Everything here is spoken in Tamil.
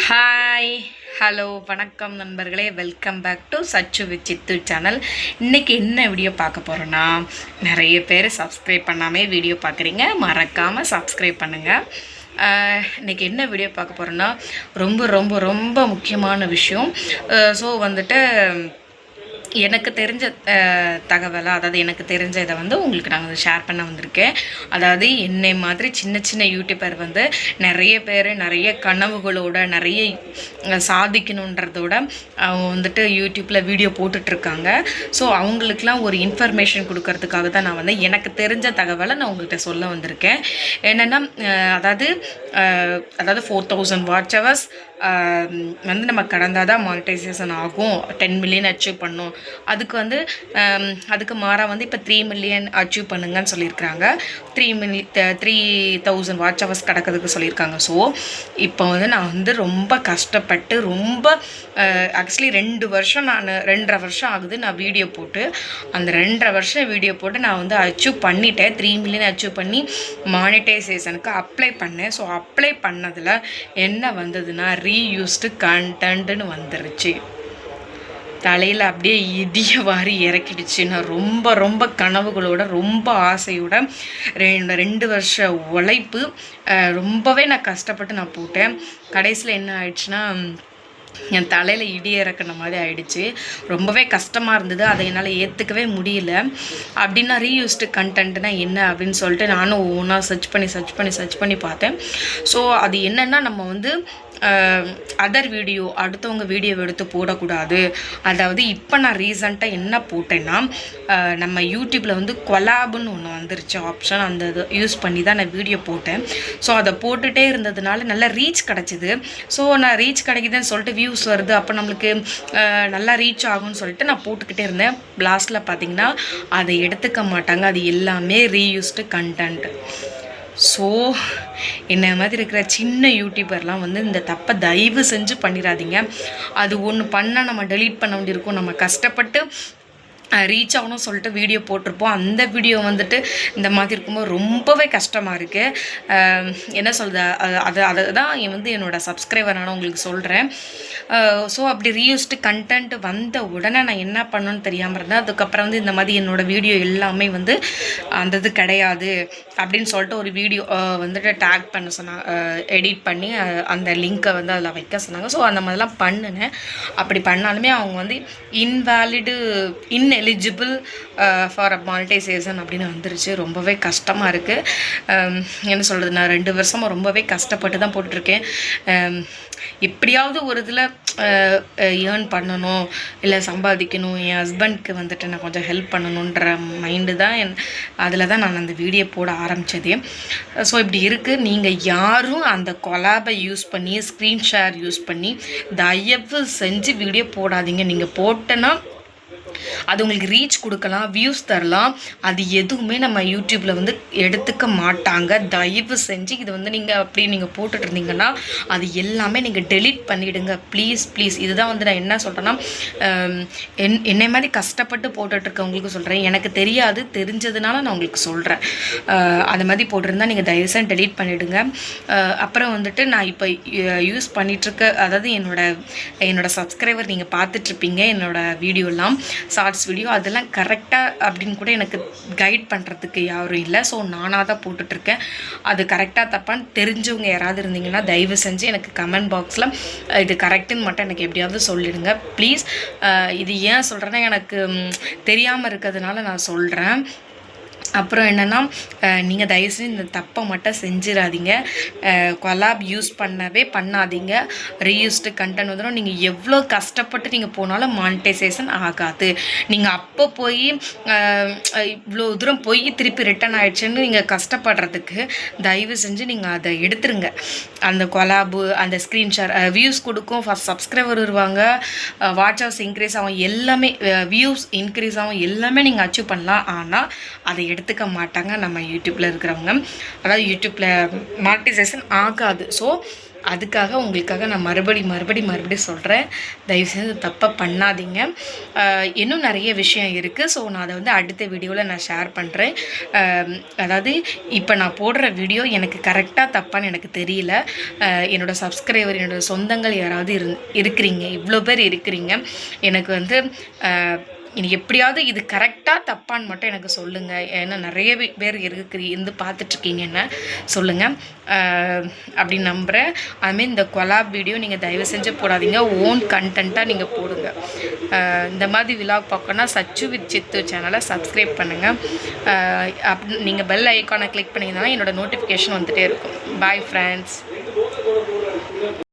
ஹாய் ஹலோ வணக்கம் நண்பர்களே, welcome back to Sachu with Sidhu channel. இன்றைக்கி என்ன வீடியோ பார்க்க போகிறோன்னா, நிறைய பேர் சப்ஸ்கிரைப் பண்ணாமல் வீடியோ பார்க்குறீங்க, மறக்காமல் சப்ஸ்கிரைப் பண்ணுங்கள். இன்றைக்கி என்ன வீடியோ பார்க்க போகிறோன்னா, ரொம்ப ரொம்ப ரொம்ப முக்கியமான விஷயம். ஸோ வந்துட்டு எனக்கு தெரிஞ்ச தகவலாக, அதாவது எனக்கு தெரிஞ்ச இதை உங்களுக்கு நாங்கள் ஷேர் பண்ண வந்திருக்கேன். அதாவது என்னை மாதிரி சின்ன சின்ன யூடியூபர் நிறைய பேர் நிறைய கனவுகளோட நிறைய சாதிக்கணுன்றதோட அவங்க வந்துட்டு யூடியூப்பில் வீடியோ போட்டுட்ருக்காங்க. ஸோ அவங்களுக்கெலாம் ஒரு இன்ஃபர்மேஷன் கொடுக்கறதுக்காக தான் நான் எனக்கு தெரிஞ்ச தகவலை நான் உங்கள்கிட்ட சொல்ல வந்திருக்கேன். என்னென்னா அதாவது 4000 வாட்ச் ஹவர்ஸ் நம்ம கடந்தால் தான் மானிட்டைசேஷன் ஆகும், 10 மில்லியன் அச்சீவ் பண்ணும். அதுக்கு மாறாக இப்போ 3 மில்லியன் அச்சீவ் பண்ணுங்கன்னு சொல்லியிருக்கிறாங்க. 3000 வாட்ச் ஹவர்ஸ் கிடக்கிறதுக்கு சொல்லியிருக்காங்க. ஸோ இப்போ நான் ரொம்ப கஷ்டப்பட்டு ரொம்ப ஆக்சுவலி 2 வருஷம் 2.5 வருஷம் ஆகுது நான் வீடியோ போட்டு. அந்த 2.5 வருஷம் வீடியோ போட்டு நான் அச்சீவ் பண்ணிட்டேன். 3 மில்லியன் அச்சீவ் பண்ணி மானிட்டைசேஷனுக்கு அப்ளை பண்ணேன். ஸோ அப்ளை பண்ணதில் என்ன வந்ததுன்னா, ரீயூஸ்டு கண்டென்ட்னு வந்துருச்சு. தலையில் அப்படியே இடிய வாரி இறக்கிடுச்சு. நான் ரொம்ப ரொம்ப கனவுகளோட ரொம்ப ஆசையோட 2 வருஷ உழைப்பு ரொம்பவே நான் கஷ்டப்பட்டு நான் போட்டேன். கடைசியில் என்ன ஆயிடுச்சுன்னா, என் தலையில் இடி இறக்குன மாதிரி ஆயிடுச்சு. ரொம்பவே கஷ்டமாக இருந்தது. அதை என்னால் ஏற்றுக்கவே முடியல. அப்படின்னா ரீயூஸ்டு கண்டென்ட்னா என்ன அப்படின்னு சொல்லிட்டு நானும் ஒவ்வொன்றா சர்ச் பண்ணி பார்த்தேன். ஸோ அது என்னென்னா, நம்ம அதர் வீடியோ, அடுத்தவங்க வீடியோ எடுத்து போடக்கூடாது. அதாவது இப்போ நான் ரீசண்டாக என்ன போட்டேன்னா, நம்ம யூடியூப்பில் கொலாபுன்னு ஒன்று வந்துருச்சு ஆப்ஷன். அந்த இது யூஸ் பண்ணி தான் நான் வீடியோ போட்டேன். ஸோ அதை போட்டுகிட்டே இருந்ததுனால நல்ல ரீச் கிடச்சிது. ஸோ நான் ரீச் கிடைக்குதுன்னு சொல்லிட்டு வியூஸ் வருது, அப்போ நம்மளுக்கு நல்லா ரீச் ஆகும்னு சொல்லிட்டு நான் போட்டுக்கிட்டே இருந்தேன். லாஸ்ட்டில் பார்த்திங்கன்னா அதை எடுத்துக்க மாட்டாங்க. அது எல்லாமே ரீயூஸ்டு கண்டென்ட். ஸோ என்ன மாதிரி இருக்கிற சின்ன யூடியூபர்லாம் இந்த தப்பை தயவு செஞ்சு பண்ணிடாதீங்க. அது ஒன்று பண்ணால் நம்ம டெலீட் பண்ண வேண்டியிருக்கும். நம்ம கஷ்டப்பட்டு ரீச் ஆகணும் சொல்லிட்டு வீடியோ போட்டிருப்போம். அந்த வீடியோ இந்த மாதிரி இருக்கும்போது ரொம்பவே கஷ்டமாக இருக்குது. என்ன சொல்கிறது, அதை தான் என்னோடய சப்ஸ்கிரைபர் நான் உங்களுக்கு சொல்கிறேன். ஸோ அப்படி ரீயூஸ்டு கண்டென்ட் வந்த உடனே நான் என்ன பண்ணணும்னு தெரியாமல் இருந்தேன். அதுக்கப்புறம் இந்த மாதிரி என்னோடய வீடியோ எல்லாமே அந்த இது கிடையாது அப்படின்னு சொல்லிட்டு ஒரு வீடியோ டேக் பண்ண சொன்னாங்க, எடிட் பண்ணி அந்த லிங்க்கை அதில் வைக்க சொன்னாங்க. ஸோ அந்த மாதிரிலாம் பண்ணினேன். அப்படி பண்ணாலுமே அவங்க இன்எலிஜிபிள் ஃபார் மானிட்டைசேஷன் அப்படின்னு வந்துருச்சு. ரொம்பவே கஷ்டமாக இருக்குது. என்ன சொல்கிறது, நான் 2 வருஷமாக ரொம்பவே கஷ்டப்பட்டு தான் போட்டிருக்கேன். எப்படியாவது ஒரு இதில் ஏர்ன் பண்ணணும், இல்லை சம்பாதிக்கணும், என் ஹஸ்பண்ட்க்கு நான் கொஞ்சம் ஹெல்ப் பண்ணணுன்ற மைண்டு தான் அதில் தான் நான் அந்த வீடியோ போட ஆரம்பித்ததே. ஸோ இப்படி இருக்குது. நீங்கள் யாரும் அந்த கொலாபை யூஸ் பண்ணி ஸ்க்ரீன் ஷேர் யூஸ் பண்ணி தயவு செஞ்சு வீடியோ போடாதீங்க. நீங்கள் போட்டேன்னா அது உங்களுக்கு ரீச் கொடுக்கலாம், வியூஸ் தரலாம். அது எதுவுமே நம்ம யூடியூப்பில் எடுத்துக்க மாட்டாங்க. தயவு செஞ்சு இது நீங்கள் போட்டுட்டு இருந்தீங்கன்னா அது எல்லாமே நீங்கள் டெலீட் பண்ணிவிடுங்க ப்ளீஸ் ப்ளீஸ். இதுதான் நான் என்ன சொல்கிறேன்னா, என்னை மாதிரி கஷ்டப்பட்டு போட்டுட்ருக்கவங்களுக்கு சொல்கிறேன். எனக்கு தெரியாது, தெரிஞ்சதுனால நான் உங்களுக்கு சொல்கிறேன். அது மாதிரி போட்டிருந்தா நீங்கள் தயவுசெய்து டெலீட் பண்ணிவிடுங்க. அப்புறம் நான் இப்போ யூஸ் பண்ணிகிட்ருக்க, அதாவது என்னோட சப்ஸ்கிரைபர் நீங்கள் பார்த்துட்ருப்பீங்க என்னோடய வீடியோலாம், ஷார்ட்ஸ் வீடியோ, அதெல்லாம் கரெக்டாக அப்படின்னு கூட எனக்கு கைட் பண்ணுறதுக்கு யாரும் இல்லை. ஸோ நானாக தான் போட்டுட்ருக்கேன். அது கரெக்டாக தப்பான்னு தெரிஞ்சவங்க யாராவது இருந்தீங்கன்னா தயவு செஞ்சு எனக்கு கமெண்ட் பாக்ஸில் இது கரெக்டுன்னு மட்டும் எனக்கு எப்படியாவது சொல்லிடுங்க ப்ளீஸ். இது ஏன் சொல்கிறேன்னா, எனக்கு தெரியாமல் இருக்கிறதுனால நான் சொல்கிறேன். அப்புறம் என்னென்னா, நீங்கள் தயவுசெய்து இந்த தப்பை மட்டும் செஞ்சிடாதீங்க. கொலாப் யூஸ் பண்ணாதீங்க. ரீயூஸ்டு கண்டென்ட் வந்துடும். நீங்கள் எவ்வளோ கஷ்டப்பட்டு நீங்கள் போனாலும் மானிட்டைசேஷன் ஆகாது. நீங்கள் அப்போ போய் இவ்வளோ தூரம் போய் திருப்பி ரிட்டன் ஆகிடுச்சுன்னு நீங்கள் கஷ்டப்படுறதுக்கு தயவு செஞ்சு நீங்கள் அதை எடுத்துருங்க. அந்த கொலாபு, அந்த ஸ்க்ரீன்ஷாட் வியூஸ் கொடுக்கும், ஃபஸ்ட் சப்ஸ்கிரைபர் வருவாங்க, வாட்ச் ஹவர்ஸ் இன்க்ரீஸ் ஆகும், எல்லாமே வியூஸ் இன்க்ரீஸ் ஆகும், எல்லாமே நீங்கள் அச்சீவ் பண்ணலாம். ஆனால் அதை எடுத்துக்க மாட்டாங்க நம்ம யூடியூப்பில் இருக்கிறவங்க. அதாவது யூடியூப்பில் மானிட்டைசேஷன் ஆகாது. ஸோ அதுக்காக உங்களுக்காக நான் மறுபடியும் சொல்கிறேன், தயவுசெய்து தப்பாக பண்ணாதீங்க. இன்னும் நிறைய விஷயம் இருக்குது. ஸோ நான் அதை வந்து அடுத்த வீடியோவில் நான் ஷேர் பண்ணுறேன். அதாவது இப்போ நான் போடுற வீடியோ எனக்கு கரெக்டாக தப்பான்னு எனக்கு தெரியல. என்னோடய சப்ஸ்கிரைபர், என்னோடய சொந்தங்கள் யாராவது இருக்கிறீங்க, இவ்வளோ பேர் இருக்கிறீங்க, எனக்கு வந்து எனக்கு எப்படியாவது இது கரெக்டாக தப்பான்னு மட்டும் எனக்கு சொல்லுங்கள். ஏன்னா நிறைய பேர் இருந்து பார்த்துட்ருக்கீங்கன்னு சொல்லுங்கள் அப்படின்னு நம்புகிறேன். அதுமாரி இந்த கொலாப் வீடியோ நீங்கள் தயவு செஞ்சு போடாதீங்க, ஓன் கண்டென்ட்டாக நீங்கள் போடுங்க. இந்த மாதிரி விலாக் பார்க்கணுன்னா சச்சு வித் சித்து சேனலை சப்ஸ்கிரைப் பண்ணுங்கள். நீங்கள் பெல் ஐக்கானை கிளிக் பண்ணிங்கன்னா என்னோடய நோட்டிஃபிகேஷன் வந்துகிட்டே இருக்கும். Bye friends.